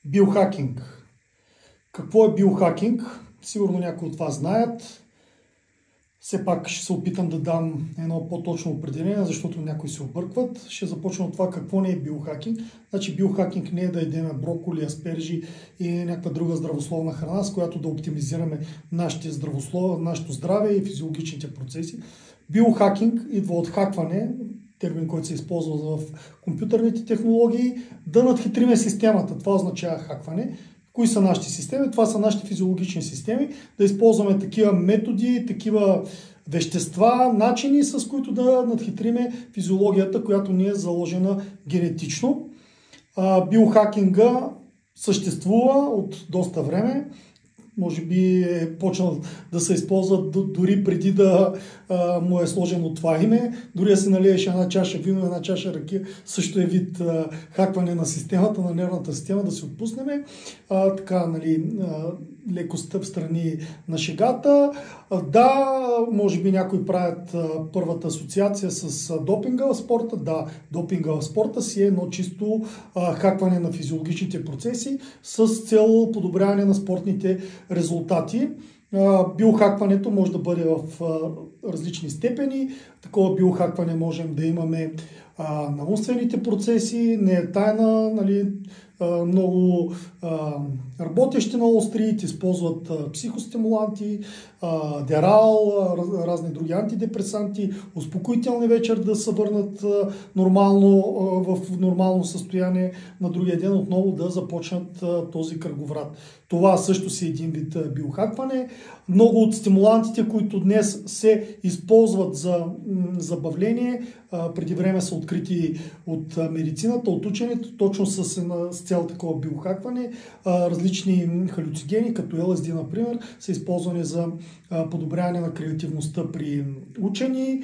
Биохакинг. Какво е биохакинг? Сигурно някои от вас знаят. Все пак ще се опитам да дам едно по-точно определение, защото някои се объркват. Ще започна от това какво не е биохакинг. Значи биохакинг не е да едем броколи, аспержи и някаква друга здравословна храна, с която да оптимизираме нашето здраве и физиологичните процеси. Биохакинг идва от хакване, термин, който се използва в компютърните технологии, да надхитриме системата. Това означава хакване. Кои са нашите системи? Това са нашите физиологични системи. Да използваме такива методи, такива вещества, начини, с които да надхитриме физиологията, която ни е заложена генетично. Биохакинга съществува от доста време. Може би е почнал да се използва дори преди да му е сложено това име. Дори да си налиеш една чаша вино, една чаша ракия, също е вид хакване на системата, на нервната система, да се отпуснем. Така, нали, леко стъп страни на шегата. Да, може би някои правят първата асоциация с допинга в спорта. Да, допинга в спорта си е едно чисто хакване на физиологичните процеси с цел подобряване на спортните резултати. Биохакването може да бъде в различни степени. Такова биохакване можем да имаме на умствените процеси. Не е тайна, нали, много работещи на Уолл-стрит използват психостимуланти, дерал, разни други антидепресанти, успокоителни вечер да се върнат нормално в нормално състояние, на другия ден отново да започнат този кръговрат. Това също си един вид биохакване. Много от стимулантите, които днес се използват за забавление, преди време са открити от медицината, от ученето, точно с цел такова биохакване. Различни халюцигени, като LSD, например, са използвани за подобряване на креативността при учени,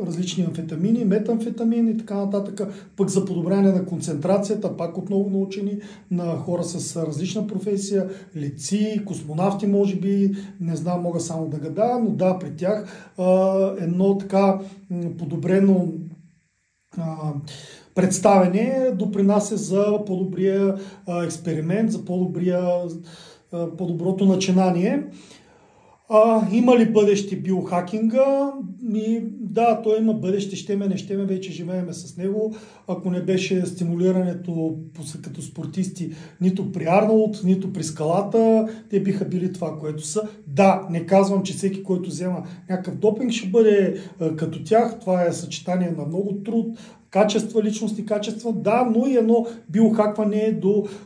различни амфетамини, метамфетамини и така нататък, пък за подобряване на концентрацията, пак отново на учени, на хора с различна професия, летци, космонавти, може би, не знам, мога само да гадая, но да, при тях едно така подобрено представяне допринася за по-добрия експеримент, за по-доброто начинание. Има ли бъдеще биохакинга? Да, той има бъдеще, щеме, не щеме, вече живееме с него. Ако не беше стимулирането като спортисти нито при Арнолд, нито при скалата, те биха били това, което са. Да, не казвам, че всеки, който взема някакъв допинг, ще бъде като тях. Това е съчетание на много труд, качества, личностни качества, да, но и едно биохакване е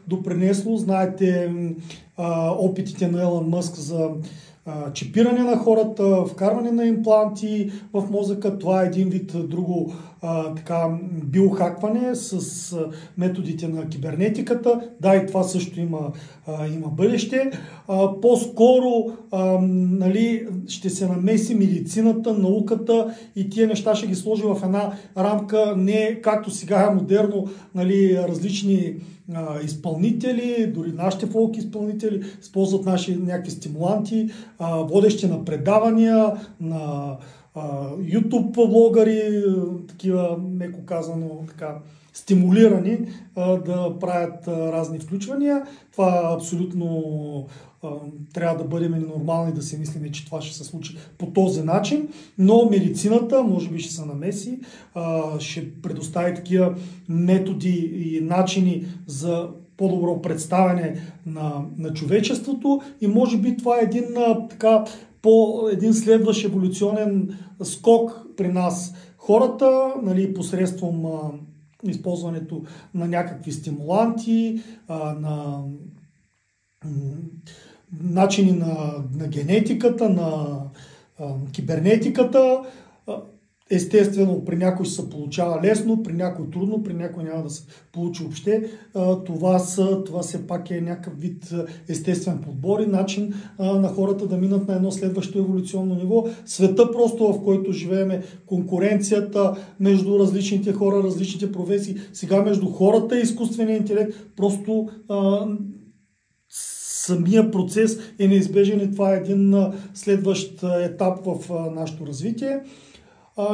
допринесло. Знаете опитите на Елън Мъск за чипиране на хората, вкарване на импланти в мозъка. Това е един вид друго биохакване с методите на кибернетиката. Да, и това също има бъдеще. По-скоро нали, ще се намеси медицината, науката и тия неща ще ги сложи в една рамка, не както сега е модерно, нали, различни изпълнители, дори нашите фолк изпълнители използват някакви стимуланти, водещи на предавания, на YouTube блогъри, такива, меко казано, така, стимулирани да правят разни включвания. Това абсолютно трябва да бъдем нормални да си мислим, че това ще се случи по този начин, но медицината може би ще се намеси, ще предостави такива методи и начини за по-добро представяне на човечеството и може би това е един следващ еволюционен скок при нас. Хората, нали, посредством използването на някакви стимуланти, на начини на генетиката, на кибернетиката. Естествено, при някой се получава лесно, при някой трудно, при някой няма да се получи въобще. Това все пак е някакъв вид естествен подбор и начин на хората да минат на едно следващо еволюционно ниво. Света просто, в който живееме, конкуренцията между различните хора, различните професии, сега между хората и изкуствения интелект, просто самия процес е неизбежен и това е един следващ етап в нашето развитие.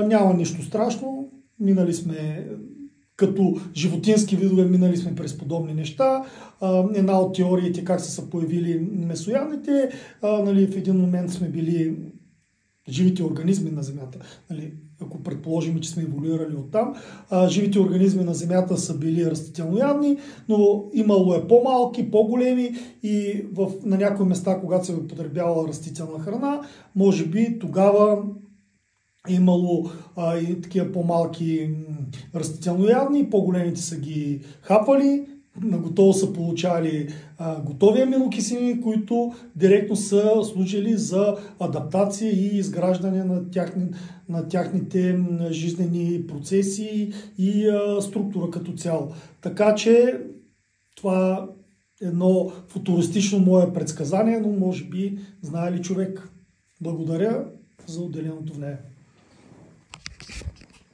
Няма нищо страшно, минали сме като животински видове минали сме през подобни неща. Една от теориите как са появили месоядните, нали, в един момент сме били живите организми на Земята. Нали, ако предположим, че сме еволюирали оттам, живите организми на Земята са били растителноядни, но имало е по-малки, по-големи и на някои места, когато се е употребявала растителна храна, може би тогава е имало и такива по-малки растителноядни, по-големите са ги хапвали, наготово са получали готови аминокиселини, които директно са служили за адаптация и изграждане на тяхните жизнени процеси и структура като цяло. Така че това е едно футуристично мое предсказание, но може би знае ли човек. Благодаря за отделеното време.